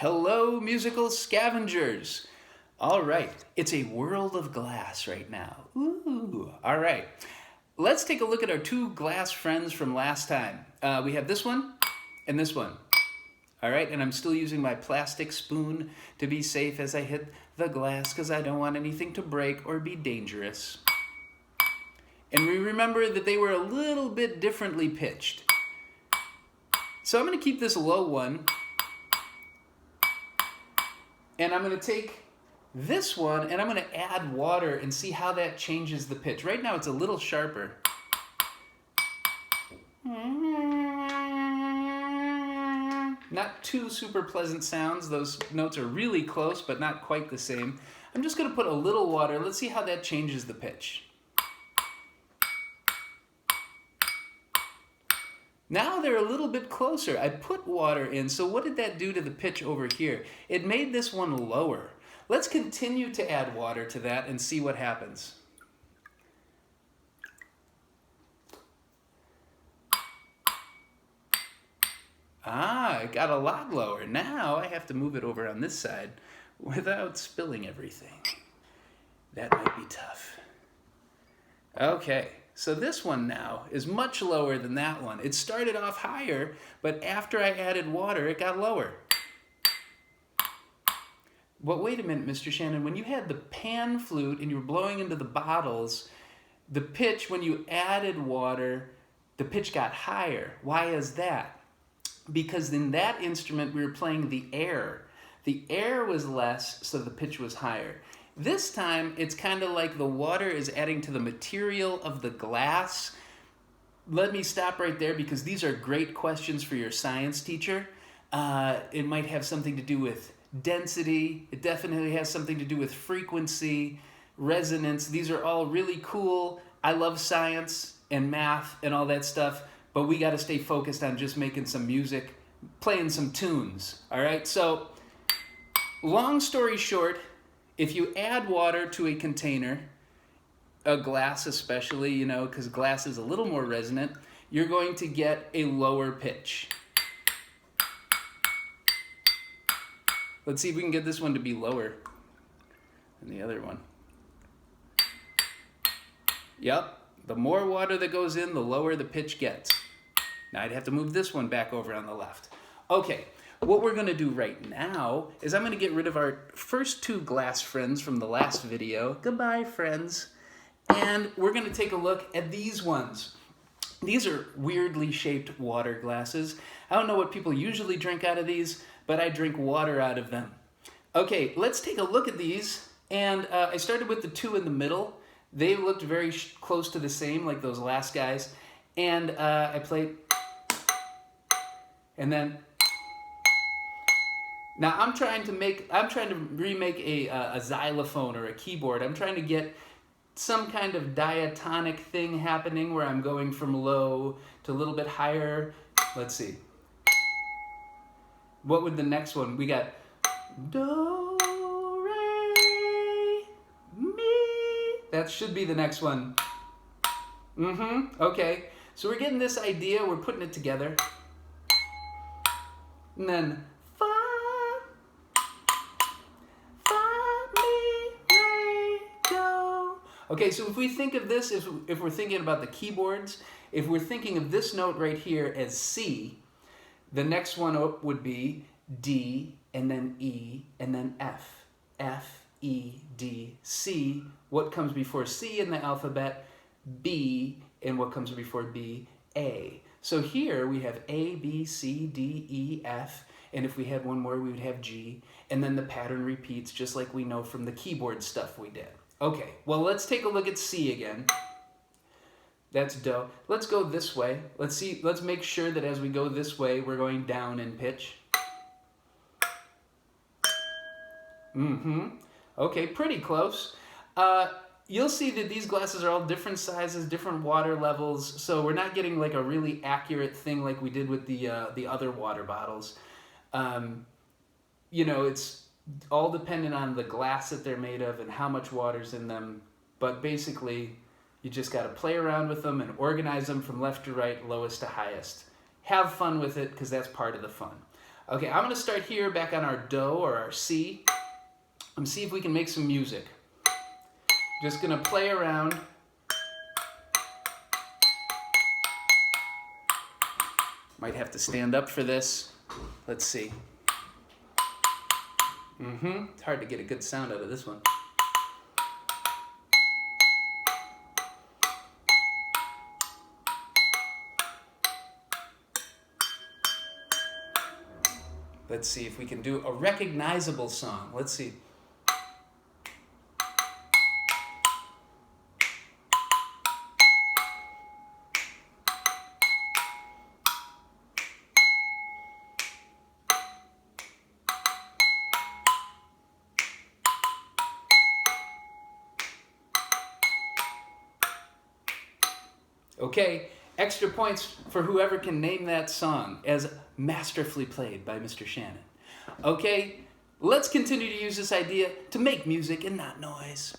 Hello, musical scavengers. All right, it's a world of glass right now. Ooh, all right. Let's take a look at our two glass friends from last time. We have this one and this one. All right, and I'm still using my plastic spoon to be safe as I hit the glass because I don't want anything to break or be dangerous. And we remember that they were a little bit differently pitched. So I'm going to keep this low one. And I'm going to take this one and I'm going to add water and see how that changes the pitch. Right now it's a little sharper. Not two super pleasant sounds. Those notes are really close, but not quite the same. I'm just going to put a little water. Let's see how that changes the pitch. Now they're a little bit closer. I put water in, so what did that do to the pitch over here? It made this one lower. Let's continue to add water to that and see what happens. It got a lot lower. Now I have to move it over on this side without spilling everything. That might be tough. Okay. So this one now is much lower than that one. It started off higher, but after I added water, it got lower. But wait a minute, Mr. Shannon, when you had the pan flute and you were blowing into the bottles, the pitch, when you added water, the pitch got higher. Why is that? Because in that instrument, we were playing the air. The air was less, so the pitch was higher. This time, it's kind of like the water is adding to the material of the glass. Let me stop right there because these are great questions for your science teacher. It might have something to do with density. It definitely has something to do with frequency, resonance. These are all really cool. I love science and math and all that stuff, but we got to stay focused on just making some music, playing some tunes. All right, so long story short, if you add water to a container, a glass especially, because glass is a little more resonant, you're going to get a lower pitch. Let's see if we can get this one to be lower than the other one. Yep, the more water that goes in, the lower the pitch gets. Now I'd have to move this one back over on the left. Okay. What we're going to do right now is I'm going to get rid of our first two glass friends from the last video. Goodbye, friends. And we're going to take a look at these ones. These are weirdly shaped water glasses. I don't know what people usually drink out of these, but I drink water out of them. Okay, let's take a look at these. And I started with the two in the middle. They looked very close to the same, like those last guys. And I played, and then. Now I'm trying to remake a xylophone or a keyboard. I'm trying to get some kind of diatonic thing happening where I'm going from low to a little bit higher. Let's see. What would the next one? We got do, re, mi. That should be the next one. Okay. So we're getting this idea. We're putting it together. And then okay, so if we think of this, if we're thinking about the keyboards, if we're thinking of this note right here as C, the next one up would be D, and then E, and then F. F, E, D, C. What comes before C in the alphabet? B, and what comes before B? A. So here we have A, B, C, D, E, F, and if we had one more, we would have G, and then the pattern repeats just like we know from the keyboard stuff we did. Okay, well, let's take a look at C again. That's do. Let's go this way. Let's make sure that as we go this way, we're going down in pitch. Okay, pretty close. You'll see that these glasses are all different sizes, different water levels, so we're not getting like a really accurate thing like we did with the other water bottles. It's all dependent on the glass that they're made of and how much water's in them. But basically, you just got to play around with them and organize them from left to right, lowest to highest. Have fun with it because that's part of the fun. Okay, I'm gonna start here back on our Do or our C and see if we can make some music. Just gonna play around. Might have to stand up for this. Let's see. It's hard to get a good sound out of this one. Let's see if we can do a recognizable song. Let's see. Okay, extra points for whoever can name that song as masterfully played by Mr. Shannon. Okay, let's continue to use this idea to make music and not noise.